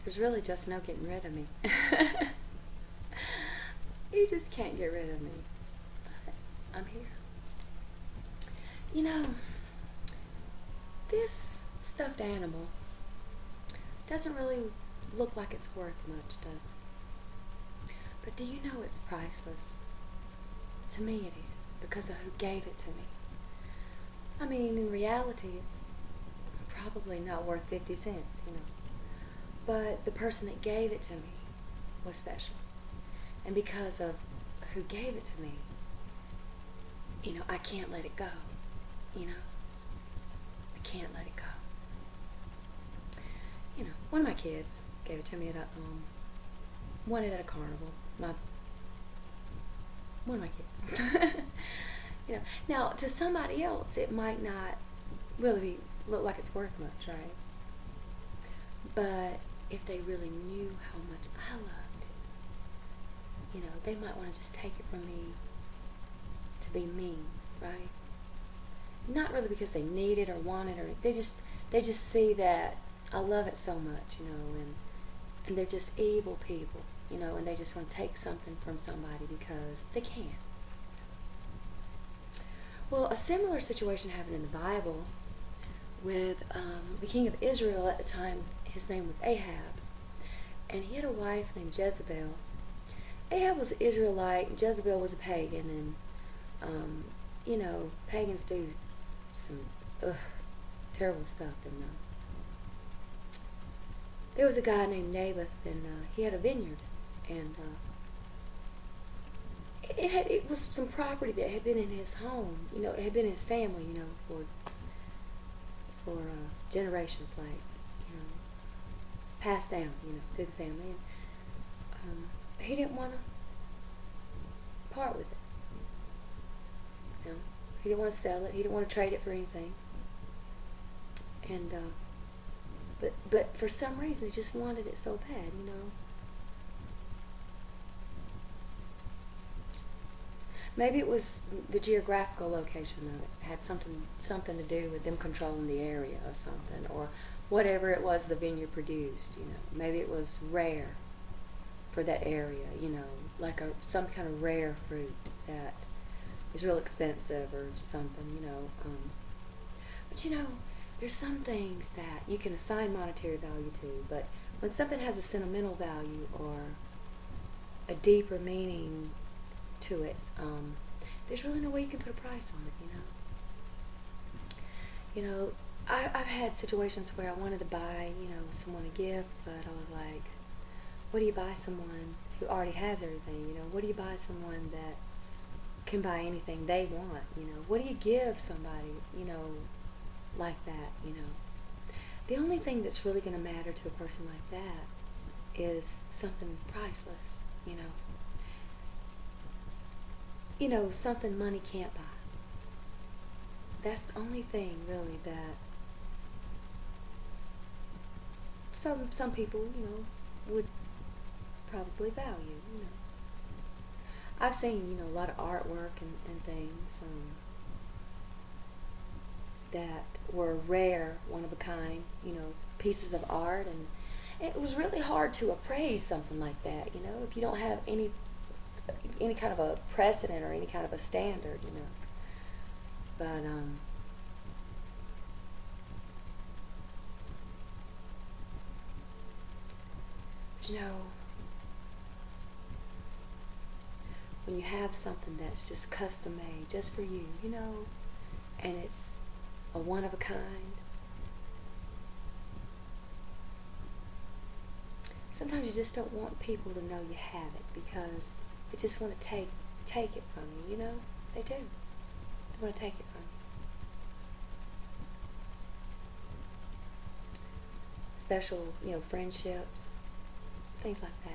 there's really just no getting rid of me. You just can't get rid of me. But I'm here. You know, this stuffed animal doesn't really look like it's worth much, does it? But do you know it's priceless? To me it is, because of who gave it to me. I mean, in reality, it's probably not worth 50 cents, But the person that gave it to me was special. And because of who gave it to me, I can't let it go, I can't let it go. One of my kids gave it to me won it at a carnival. One of my kids. Now to somebody else it might not really look like it's worth much, right? But if they really knew how much I loved it, they might want to just take it from me to be mean, right? Not really because they need it or want it, or they just see that I love it so much, and they're just evil people, and they just want to take something from somebody because they can. Well, a similar situation happened in the Bible with the king of Israel at the time. His name was Ahab, and he had a wife named Jezebel. Ahab was an Israelite, Jezebel was a pagan, and pagans do some terrible stuff. And there was a guy named Naboth, and he had a vineyard, and it was some property that had been in his home. It had been in his family, for generations, like passed down, through the family. And he didn't want to part with it. He didn't want to sell it. He didn't want to trade it for anything. And but for some reason, he just wanted it so bad, Maybe it was the geographical location of it. It had something to do with them controlling the area or something, or whatever it was the vineyard produced. Maybe it was rare for that area. Like some kind of rare fruit that is real expensive or something. But there's some things that you can assign monetary value to, but when something has a sentimental value or a deeper meaning to it, there's really no way you can put a price on it. I've had situations where I wanted to buy, someone a gift, but I was like, what do you buy someone who already has everything? What do you buy someone that can buy anything they want? What do you give somebody, like that? The only thing that's really going to matter to a person like that is something priceless, something money can't buy. That's the only thing really that some people, would probably value, I've seen, a lot of artwork and things that were rare, one of a kind, pieces of art, and it was really hard to appraise something like that, if you don't have any kind of a precedent or any kind of a standard, But when you have something that's just custom made, just for you, and it's a one of a kind, sometimes you just don't want people to know you have it because they just want to take it from you, They do. They want to take it from you. Special, friendships, things like that,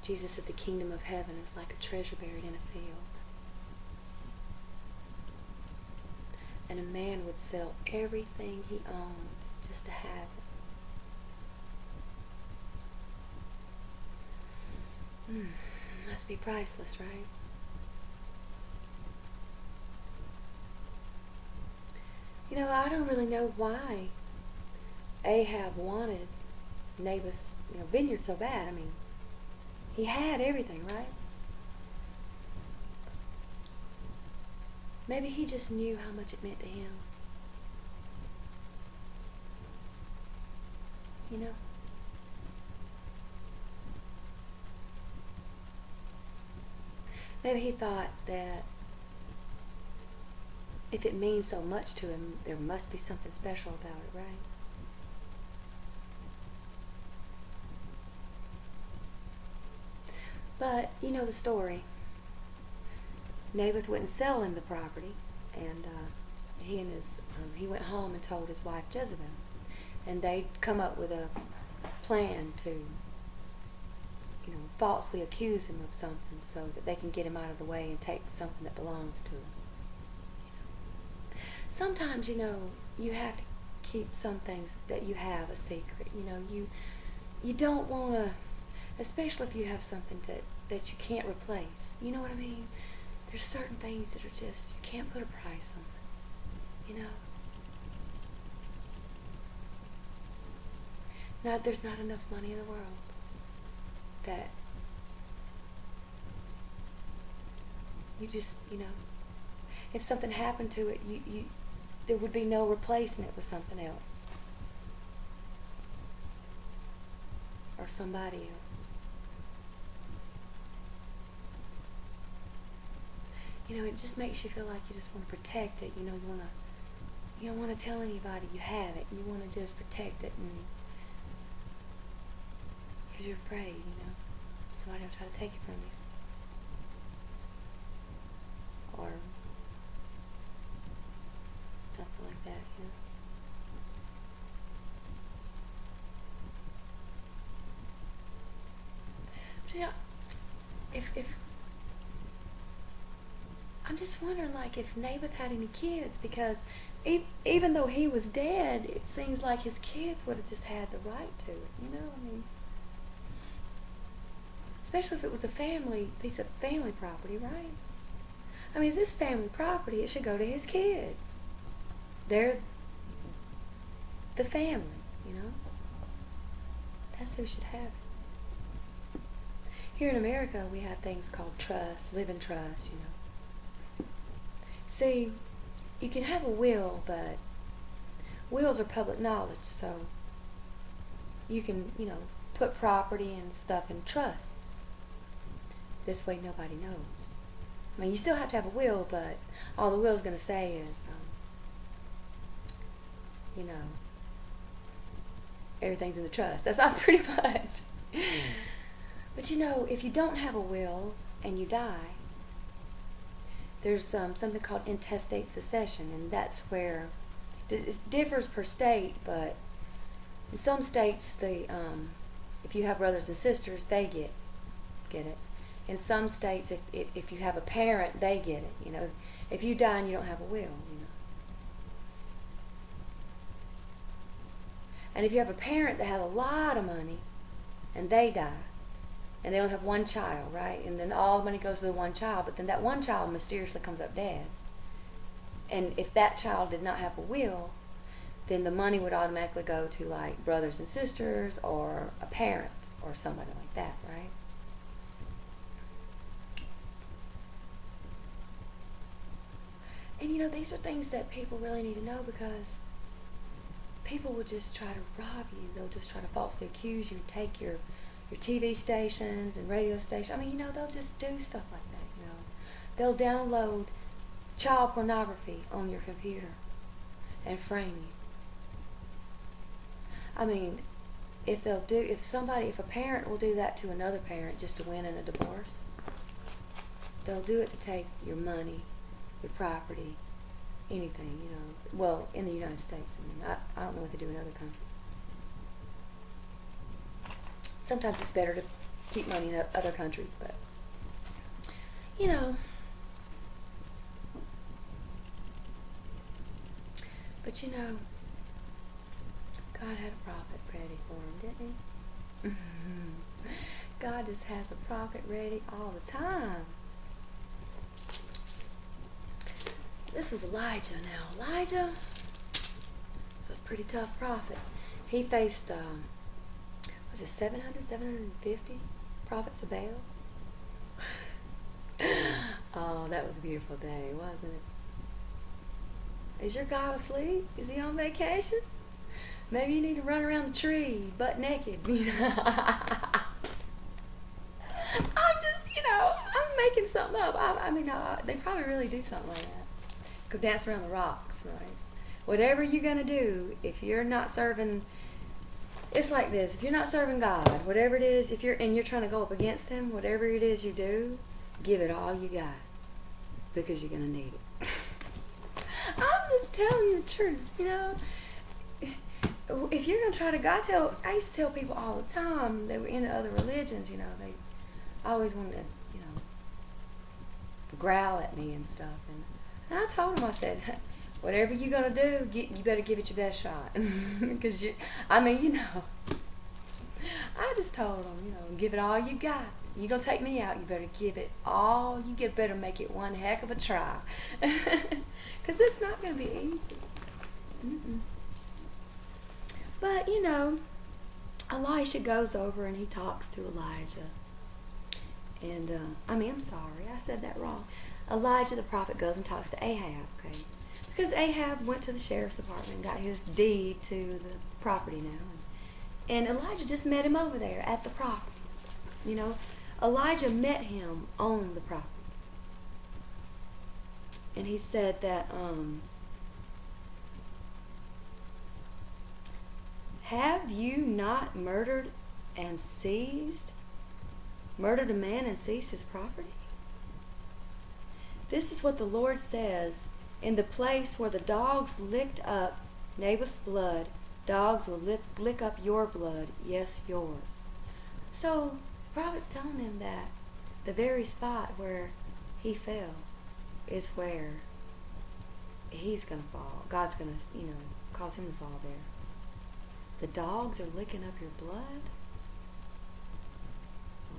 Jesus said the kingdom of heaven is like a treasure buried in a field. And a man would sell everything he owned just to have it. Must be priceless, right? I don't really know why Ahab wanted Naboth's, vineyard so bad. I mean, he had everything, right? Maybe he just knew how much it meant to him. You know? Maybe he thought that if it means so much to him, there must be something special about it, right? But, you know the story. Naboth wouldn't sell him the property, and he went home and told his wife Jezebel. And they'd come up with a plan to, falsely accuse him of something so that they can get him out of the way and take something that belongs to him. Sometimes, you have to keep some things that you have a secret. You don't want to, especially if you have something that you can't replace. You know what I mean? There's certain things that are just, you can't put a price on them. There's not enough money in the world that you just, if something happened to it, there would be no replacing it with something else. Or somebody else. It just makes you feel like you just want to protect it. You don't want to tell anybody you have it. You want to just protect it, and because you're afraid, somebody will try to take it from you, or something like that. But if I'm just wondering, like, if Naboth had any kids, because even though he was dead, it seems like his kids would have just had the right to it. Especially if it was a piece of family property, right? If this family property, it should go to his kids. They're the family, That's who should have it. Here in America, we have things called trusts, living trusts, See, you can have a will, but wills are public knowledge, so you can, put property and stuff in trusts. This way nobody knows. You still have to have a will, but all the will's going to say is, everything's in the trust. That's all pretty much. But if you don't have a will and you die, there's something called intestate succession, and that's where it differs per state, but in some states, if you have brothers and sisters, they get it. In some states, if you have a parent, they get it. If you die and you don't have a will, And if you have a parent that has a lot of money, and they die, and they only have one child, right? And then all the money goes to the one child, but then that one child mysteriously comes up dead. And if that child did not have a will, then the money would automatically go to, like, brothers and sisters or a parent or somebody like that, right? And these are things that people really need to know, because people will just try to rob you. They'll just try to falsely accuse you and take your TV stations and radio stations. They'll just do stuff like that, They'll download child pornography on your computer and frame you. If a parent will do that to another parent just to win in a divorce, they'll do it to take your money, your property, anything, Well, in the United States. I don't know what they do in other countries. Sometimes it's better to keep money in other countries, but, But, God had a prophet ready for him, didn't he? God just has a prophet ready all the time. This was Elijah now. Elijah, pretty tough prophet. He faced, was it 750 prophets of Baal? Oh, that was a beautiful day, wasn't it? Is your guy asleep? Is he on vacation? Maybe you need to run around the tree, butt naked. I'm just, I'm making something up. They probably really do something like that. Go dance around the rocks, right? Whatever you're going to do, if you're not serving, it's like this. If you're not serving God, whatever it is, you're trying to go up against Him, whatever it is you do, give it all you got, because you're going to need it. I'm just telling you the truth, If you're going to try to, I used to tell people all the time, they were into other religions, they always wanted to, growl at me and stuff. And I told them, I said, whatever you're going to do, you better give it your best shot. Because, I just told them, give it all you got. You're going to take me out, you better give it all. You better make it one heck of a try. Because it's not going to be easy. Mm-mm. But, Elisha goes over and he talks to Elijah. And, I'm sorry, I said that wrong. Elijah the prophet goes and talks to Ahab, okay? Because Ahab went to the sheriff's department and got his deed to the property now. And Elijah just met him over there at the property. Elijah met him on the property. And he said that, have you not murdered a man and seized his property? This is what the Lord says, in the place where the dogs licked up Naboth's blood, dogs will lick up your blood, yes, yours. So, the prophet's telling him that the very spot where he fell is where he's going to fall. God's going to, cause him to fall there. The dogs are licking up your blood?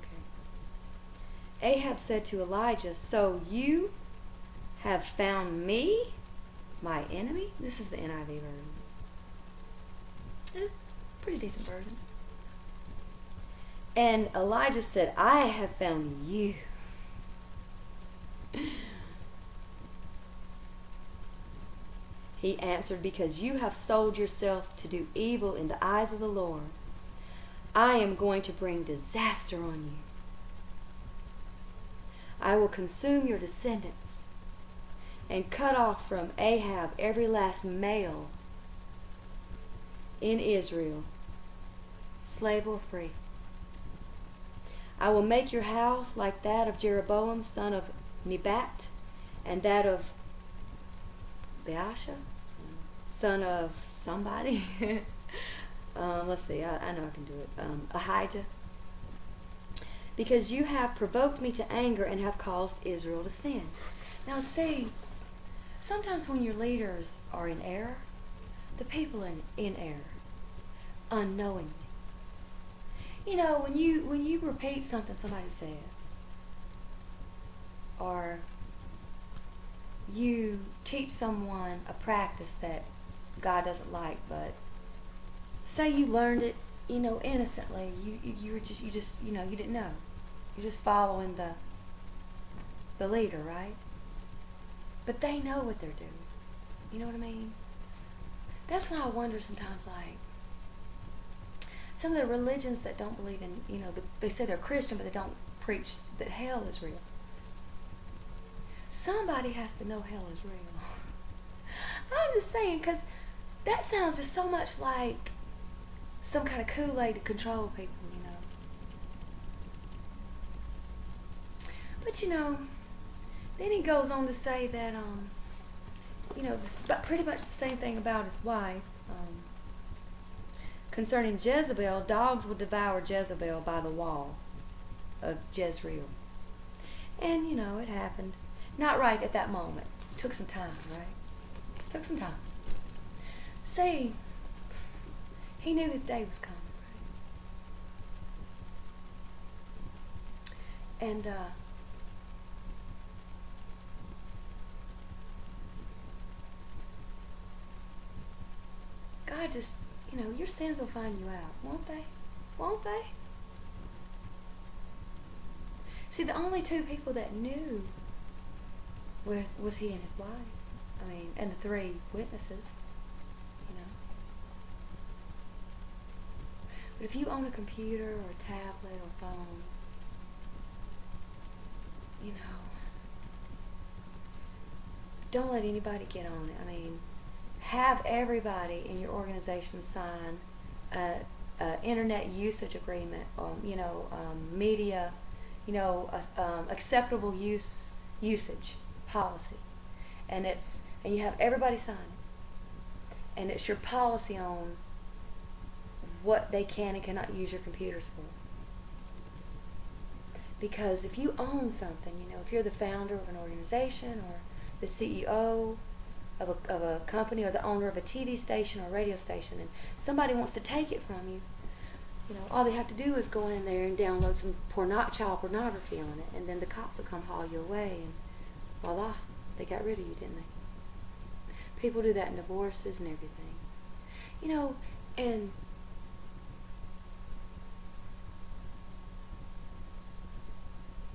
Okay. Ahab said to Elijah, so you have found me, my enemy? This is the NIV version. It's a pretty decent version. And Elijah said, I have found you. He answered, because you have sold yourself to do evil in the eyes of the Lord. I am going to bring disaster on you. I will consume your descendants and cut off from Ahab every last male in Israel, slave or free. I will make your house like that of Jeroboam, son of Nebat, and that of Baasha, son of somebody. Let's see, I know I can do it. Ahijah. Because you have provoked me to anger and have caused Israel to sin. Now see, sometimes when your leaders are in error, the people are in error, unknowingly. When you repeat something somebody says, or you teach someone a practice that God doesn't like, but say you learned it, innocently. You didn't know. You're just following the leader, right? But they know what they're doing. You know what I mean? That's why I wonder sometimes, like, some of the religions that don't believe in, they say they're Christian, but they don't preach that hell is real. Somebody has to know hell is real. I'm just saying, because that sounds just so much like some kind of Kool-Aid to control people, But, then he goes on to say that, pretty much the same thing about his wife. Concerning Jezebel, dogs would devour Jezebel by the wall of Jezreel. And, it happened. Not right at that moment. It took some time, right? Took some time. See, he knew his day was coming, right? And, God I just, your sins will find you out, won't they? Won't they? See, the only two people that knew was he and his wife. And the three witnesses, But if you own a computer or a tablet or phone, don't let anybody get on it. Have everybody in your organization sign a internet usage agreement, media, acceptable usage policy, and you have everybody sign it, and it's your policy on what they can and cannot use your computers for. Because if you own something, if you're the founder of an organization or the CEO of a company or the owner of a TV station or a radio station, and somebody wants to take it from you, all they have to do is go in there and download some child pornography on it, and then the cops will come haul you away, and voila, they got rid of you, didn't they? People do that in divorces and everything. And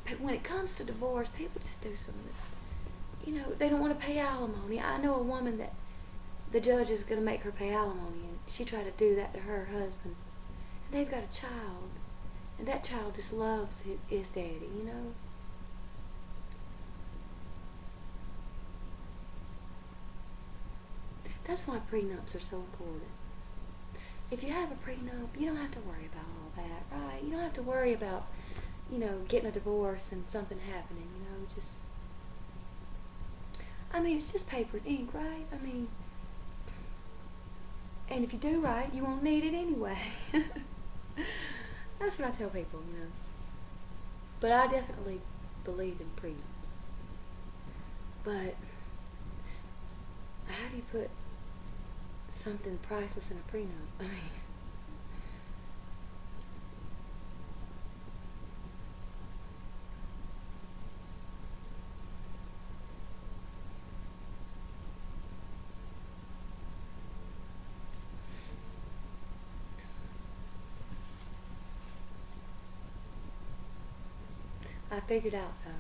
but when it comes to divorce, people just do something. They don't want to pay alimony. I know a woman that the judge is going to make her pay alimony, and she tried to do that to her husband. And they've got a child, and that child just loves his daddy, That's why prenups are so important. If you have a prenup, you don't have to worry about all that, right? You don't have to worry about, getting a divorce and something happening, just... it's just paper and ink, right? And if you do right, you won't need it anyway. That's what I tell people, But I definitely believe in prenups. But how do you put something priceless in a prenup? I figured out, though,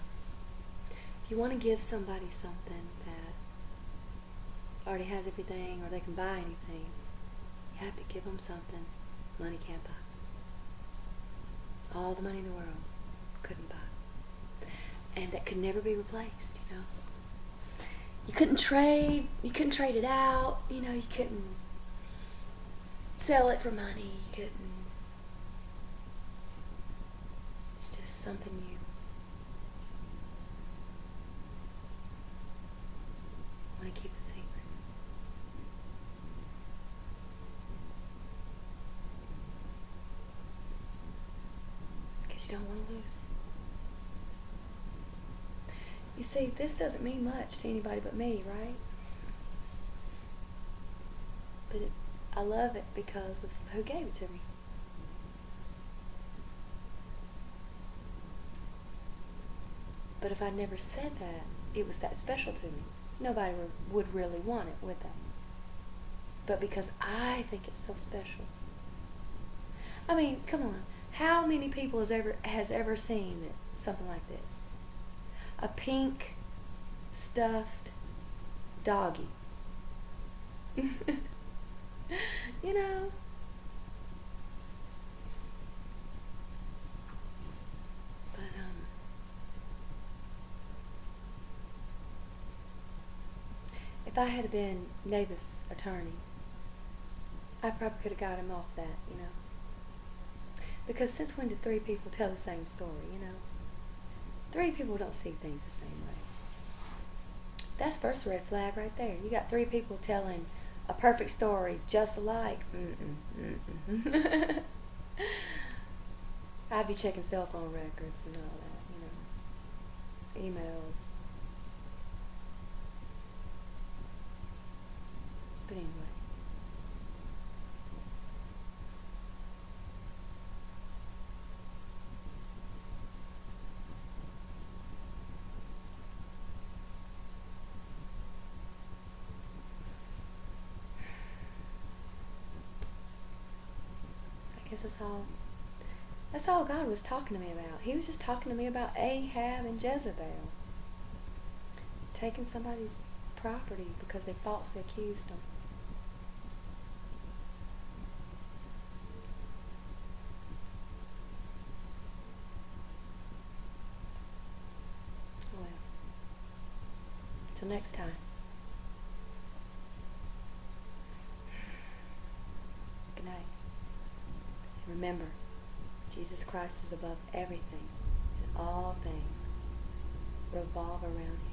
if you want to give somebody something that already has everything, or they can buy anything, you have to give them something money can't buy. All the money in the world couldn't buy. And that could never be replaced, You couldn't trade it out, you couldn't sell it for money, you couldn't. It's just something you want to keep a secret. Because you don't want to lose it. You see, this doesn't mean much to anybody but me, right? But I love it because of who gave it to me. But if I never said that, it was that special to me, nobody would really want it, would they? But because I think it's so special. Come on. How many people has ever seen something like this? A pink stuffed doggy. If I had been Naboth's attorney, I probably could have got him off that, Because since when did three people tell the same story, Three people don't see things the same way. That's first red flag right there. You got three people telling a perfect story just alike. I'd be checking cell phone records and all that, emails. But anyway. guess that's all God was talking to me about. He was just talking to me about Ahab and Jezebel. Taking somebody's property because they falsely accused them. Well, till next time. Good night. And remember, Jesus Christ is above everything, and all things revolve around Him.